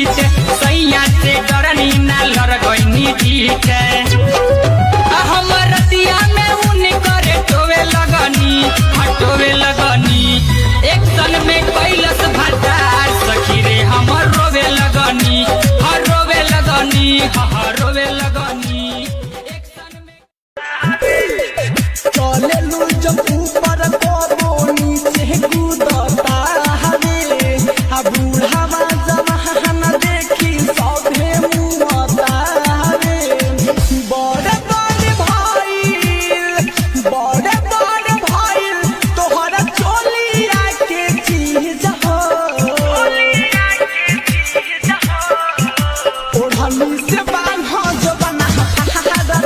पीछे सैया से डरनी ना लड़ गईनी जीते हमर दिया में उन करे टोवे लगनी हटोवे लगनी एक सन में कैलस भटार सखी रे हमर रोवे लगनी हर रोवे लगनी हर रोवे लगनी एक सन में चले लू जब ऊपर को नीचे कूदता हवे आ बूढ़ा जमाना देखी सभे मुआता हवे बड़े बड़े भाई तोहरा चोलिया के चीज हो ओढ़नी से बांधा जो बना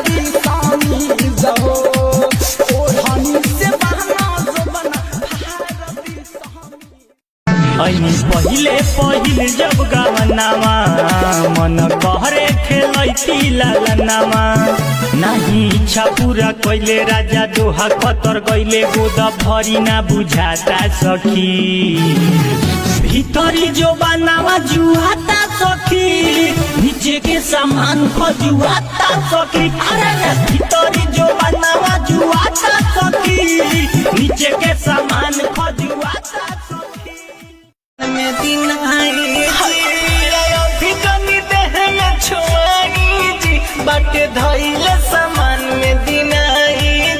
दी सामी जहो पहिले जब गावनामा मन कहरे खेलैती लालनामा नाही इच्छा पूरा कैले राजा दोहा कतर गईले गोद भरी ना बुझाता सखी भीतरी जो बनावा जुआता सखी नीचे के सामान खजुआता सखी अरे भीतरी जो बनावा जुआता सखी नीचे के सामान खजुआता दिन अभी देह में छुआई जी बाटे धैले सामान में दिन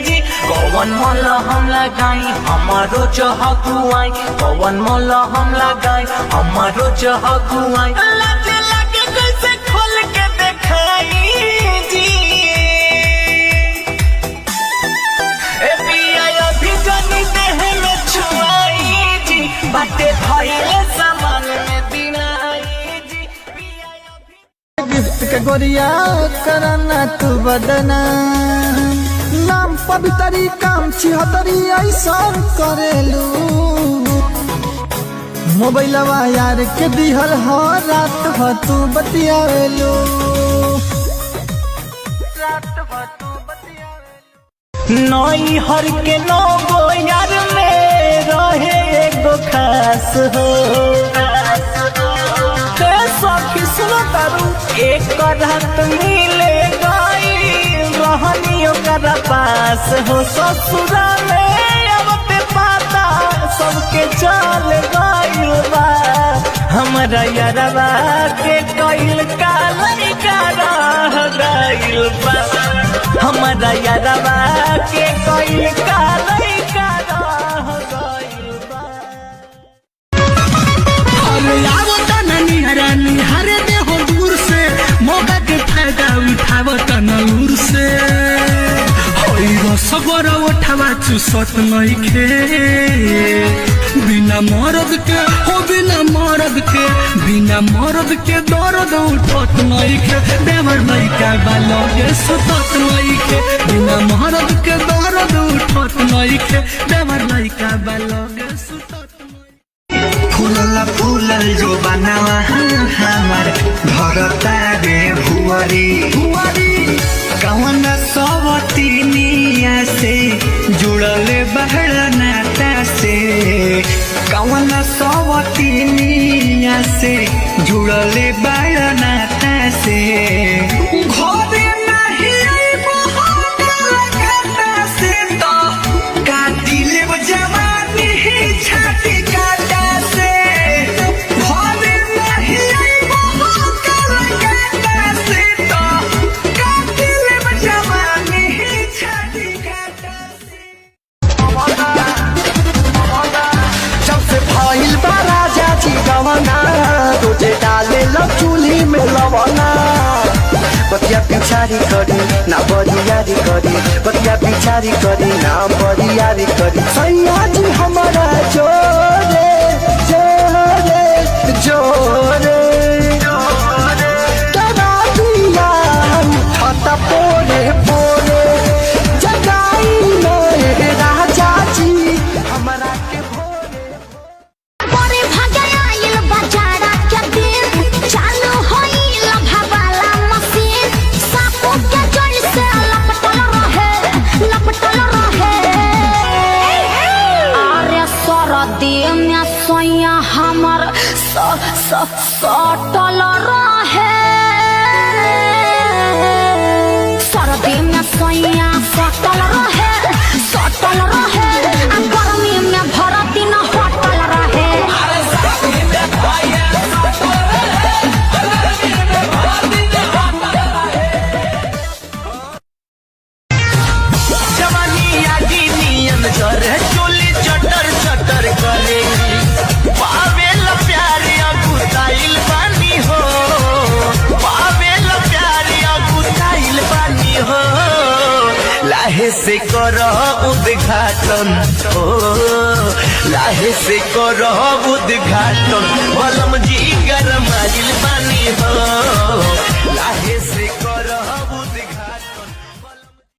जी कौन मोल हम लगाई हमारो जहगुआई कौन मोल हम लगाई हमारो जहगुआई लागे लागे कैसे खोल के दिखाई जी अभी देह में छुआई जी बाटे धैले सामान में दिन गिफ्ट के गोरिया करना तू बदना नाम पवितरी काम छिहतरी ऐसा करेलू मोबाइलवा यार के दिहल हो रात हो तू बतियावेलू नई हर के नौ यार में रहे एगो खास हो सखी सुनो तारू एक रात मिले गई रहनी ओकर पास हो ससुरा में अब पे पाता सबके चल गई बा हमारा यारवा के कइल का लड़का रह गइल बा हमारा यारवा के कइल का लड़का रह गइल बा अरे आवो तनी हरानी हरे दे हो दूर से मौका के फायदा उठावो तनूर से होई रसगोर उठावा चुसत नइखे बिना मरद के दर्द उठत नइखे देवर लइका बालोगे सुतत नइखे बिना मरद के दर्द उठत नइखे देवर लइका बालोगे सुतत फूलल जो बनावा हमार धरता रे भुवरी कौन सब तीनिया से जुड़ल बहर नाता से कौन सब तीनिया से जुड़ल बहर नाता से घरे नहीं से तो काटी लेब जवानी छाती काटा से घरे नहीं से तो काटी लेब जवानी छाती काटा जब से भइल बा राजा जी गवना रोजे डाले लो चूल्ही में लवना बतिया पिछारी करी ना बरियारी करी बतिया पिछारी करी ना बरियारी करी सैया जी हमारा जोरे जोरे जोरे तरा दिया उठता पोरे पोरे जगाई में राजा जी हमारा के बड़े भागे आइल बाजारा के दिन चालू होइल भवाला मशीन सापो के जड़ से लपटल रहे अरे सरद में सोया हमर सटल रहे सर्दी में सोया सटल रहे आ गर्मी में भर दिन होटल रहे जवानी आगी नियन करे चोली चटर चटर करे पावेल प्यार अगुताइल बानी हो पावेल प्यार अगुताइल बानी हो लाहे से करो उद्घाटन हो लाहे से करो उद्घाटन बलम जी गरमाइल बानी हो